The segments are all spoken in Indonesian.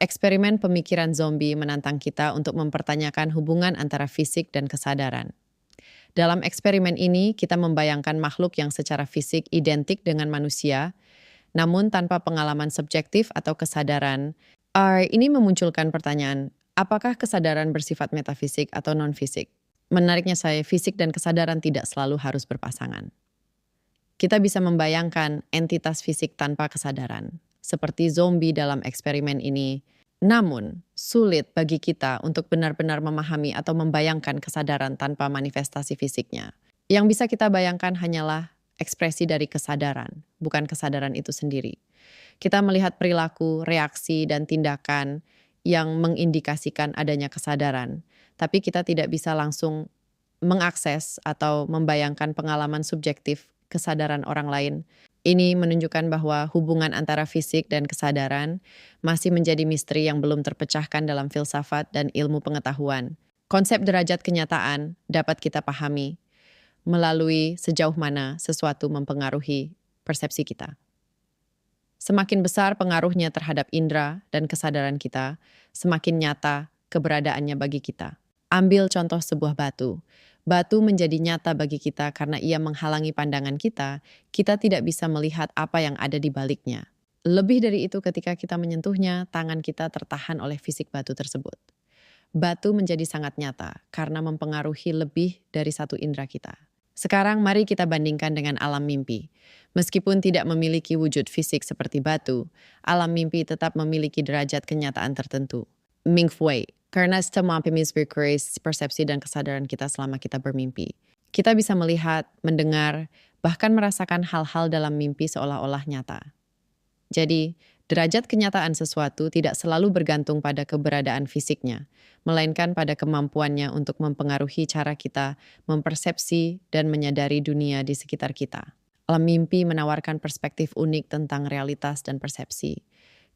Eksperimen pemikiran zombie menantang kita untuk mempertanyakan hubungan antara fisik dan kesadaran. Dalam eksperimen ini, kita membayangkan makhluk yang secara fisik identik dengan manusia, namun tanpa pengalaman subjektif atau kesadaran. Ini memunculkan pertanyaan, apakah kesadaran bersifat metafisik atau non-fisik? Menariknya fisik dan kesadaran tidak selalu harus berpasangan. Kita bisa membayangkan entitas fisik tanpa kesadaran, seperti zombie dalam eksperimen ini. Namun, sulit bagi kita untuk benar-benar memahami atau membayangkan kesadaran tanpa manifestasi fisiknya. Yang bisa kita bayangkan hanyalah ekspresi dari kesadaran, bukan kesadaran itu sendiri. Kita melihat perilaku, reaksi, dan tindakan yang mengindikasikan adanya kesadaran, tapi kita tidak bisa langsung mengakses atau membayangkan pengalaman subjektif kesadaran orang lain. Ini menunjukkan bahwa hubungan antara fisik dan kesadaran masih menjadi misteri yang belum terpecahkan dalam filsafat dan ilmu pengetahuan. Konsep derajat kenyataan dapat kita pahami melalui sejauh mana sesuatu mempengaruhi persepsi kita. Semakin besar pengaruhnya terhadap indera dan kesadaran kita, semakin nyata keberadaannya bagi kita. Ambil contoh sebuah batu. Batu menjadi nyata bagi kita karena ia menghalangi pandangan kita tidak bisa melihat apa yang ada di baliknya. Lebih dari itu, ketika kita menyentuhnya, tangan kita tertahan oleh fisik batu tersebut. Batu menjadi sangat nyata karena mempengaruhi lebih dari satu indera kita. Sekarang mari kita bandingkan dengan alam mimpi. Meskipun tidak memiliki wujud fisik seperti batu, alam mimpi tetap memiliki derajat kenyataan tertentu. Ming Fu, karena sistem optimis berkreasi persepsi dan kesadaran kita selama kita bermimpi. Kita bisa melihat, mendengar, bahkan merasakan hal-hal dalam mimpi seolah-olah nyata. Jadi, derajat kenyataan sesuatu tidak selalu bergantung pada keberadaan fisiknya, melainkan pada kemampuannya untuk mempengaruhi cara kita mempersepsi dan menyadari dunia di sekitar kita. Alam mimpi menawarkan perspektif unik tentang realitas dan persepsi.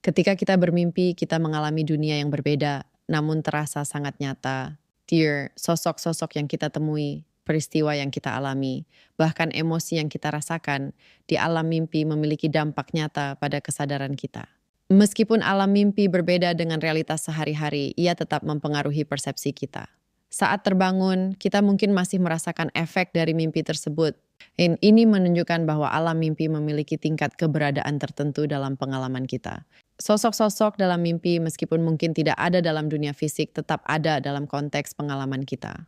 Ketika kita bermimpi, kita mengalami dunia yang berbeda, namun terasa sangat nyata. Sosok-sosok yang kita temui, peristiwa yang kita alami, bahkan emosi yang kita rasakan di alam mimpi memiliki dampak nyata pada kesadaran kita. Meskipun alam mimpi berbeda dengan realitas sehari-hari, ia tetap mempengaruhi persepsi kita. Saat terbangun, kita mungkin masih merasakan efek dari mimpi tersebut. Ini menunjukkan bahwa alam mimpi memiliki tingkat keberadaan tertentu dalam pengalaman kita. Sosok-sosok dalam mimpi, meskipun mungkin tidak ada dalam dunia fisik, tetap ada dalam konteks pengalaman kita.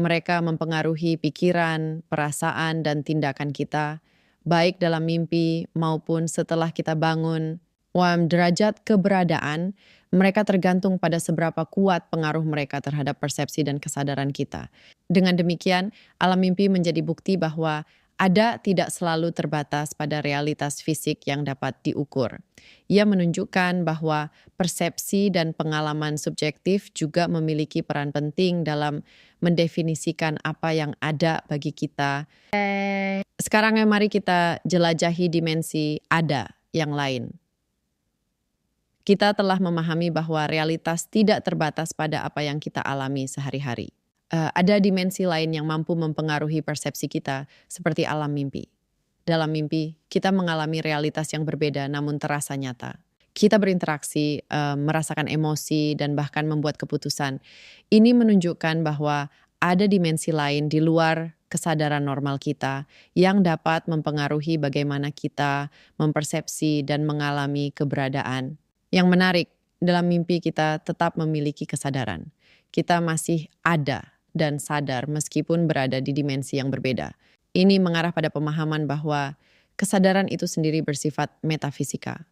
Mereka mempengaruhi pikiran, perasaan, dan tindakan kita, baik dalam mimpi maupun setelah kita bangun. Derajat keberadaan, mereka tergantung pada seberapa kuat pengaruh mereka terhadap persepsi dan kesadaran kita. Dengan demikian, alam mimpi menjadi bukti bahwa ada tidak selalu terbatas pada realitas fisik yang dapat diukur. Ia menunjukkan bahwa persepsi dan pengalaman subjektif juga memiliki peran penting dalam mendefinisikan apa yang ada bagi kita. Sekarang mari kita jelajahi dimensi ada yang lain. Kita telah memahami bahwa realitas tidak terbatas pada apa yang kita alami sehari-hari. Ada dimensi lain yang mampu mempengaruhi persepsi kita, seperti alam mimpi. Dalam mimpi, kita mengalami realitas yang berbeda namun terasa nyata. Kita berinteraksi, merasakan emosi, dan bahkan membuat keputusan. Ini menunjukkan bahwa ada dimensi lain di luar kesadaran normal kita yang dapat mempengaruhi bagaimana kita mempersepsi dan mengalami keberadaan. Yang menarik, dalam mimpi kita tetap memiliki kesadaran. Kita masih ada dan sadar meskipun berada di dimensi yang berbeda. Ini mengarah pada pemahaman bahwa kesadaran itu sendiri bersifat metafisika.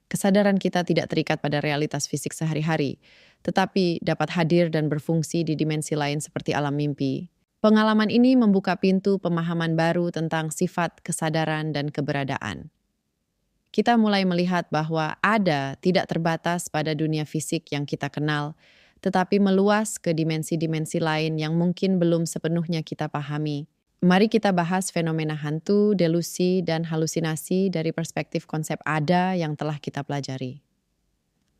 Kesadaran kita tidak terikat pada realitas fisik sehari-hari, tetapi dapat hadir dan berfungsi di dimensi lain seperti alam mimpi. Pengalaman ini membuka pintu pemahaman baru tentang sifat kesadaran dan keberadaan. Kita mulai melihat bahwa ada tidak terbatas pada dunia fisik yang kita kenal, tetapi meluas ke dimensi-dimensi lain yang mungkin belum sepenuhnya kita pahami. Mari kita bahas fenomena hantu, delusi, dan halusinasi dari perspektif konsep ada yang telah kita pelajari.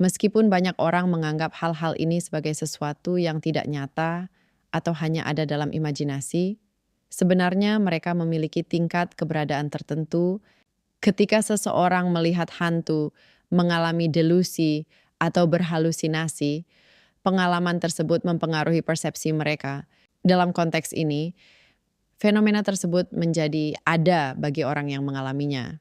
Meskipun banyak orang menganggap hal-hal ini sebagai sesuatu yang tidak nyata atau hanya ada dalam imajinasi, sebenarnya mereka memiliki tingkat keberadaan tertentu. Ketika seseorang melihat hantu, mengalami delusi, atau berhalusinasi, pengalaman tersebut mempengaruhi persepsi mereka. Dalam konteks ini, fenomena tersebut menjadi ada bagi orang yang mengalaminya.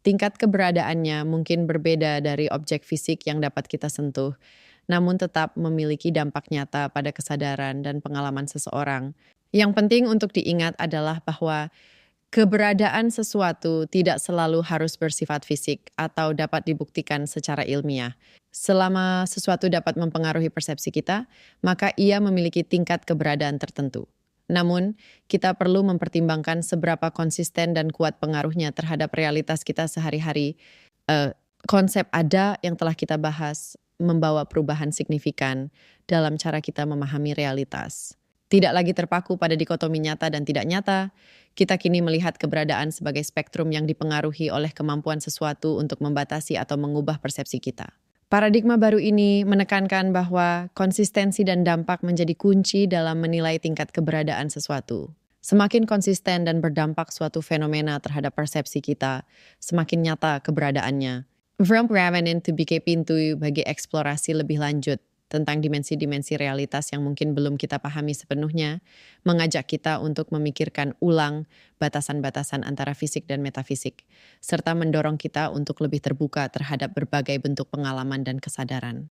Tingkat keberadaannya mungkin berbeda dari objek fisik yang dapat kita sentuh, namun tetap memiliki dampak nyata pada kesadaran dan pengalaman seseorang. Yang penting untuk diingat adalah bahwa keberadaan sesuatu tidak selalu harus bersifat fisik atau dapat dibuktikan secara ilmiah. Selama sesuatu dapat mempengaruhi persepsi kita, maka ia memiliki tingkat keberadaan tertentu. Namun, kita perlu mempertimbangkan seberapa konsisten dan kuat pengaruhnya terhadap realitas kita sehari-hari. Konsep ada yang telah kita bahas membawa perubahan signifikan dalam cara kita memahami realitas. Tidak lagi terpaku pada dikotomi nyata dan tidak nyata, kita kini melihat keberadaan sebagai spektrum yang dipengaruhi oleh kemampuan sesuatu untuk membatasi atau mengubah persepsi kita. Paradigma baru ini menekankan bahwa konsistensi dan dampak menjadi kunci dalam menilai tingkat keberadaan sesuatu. Semakin konsisten dan berdampak suatu fenomena terhadap persepsi kita, semakin nyata keberadaannya. From Ravenin to BK Pintu bagi eksplorasi lebih lanjut tentang dimensi-dimensi realitas yang mungkin belum kita pahami sepenuhnya, mengajak kita untuk memikirkan ulang batasan-batasan antara fisik dan metafisik, serta mendorong kita untuk lebih terbuka terhadap berbagai bentuk pengalaman dan kesadaran.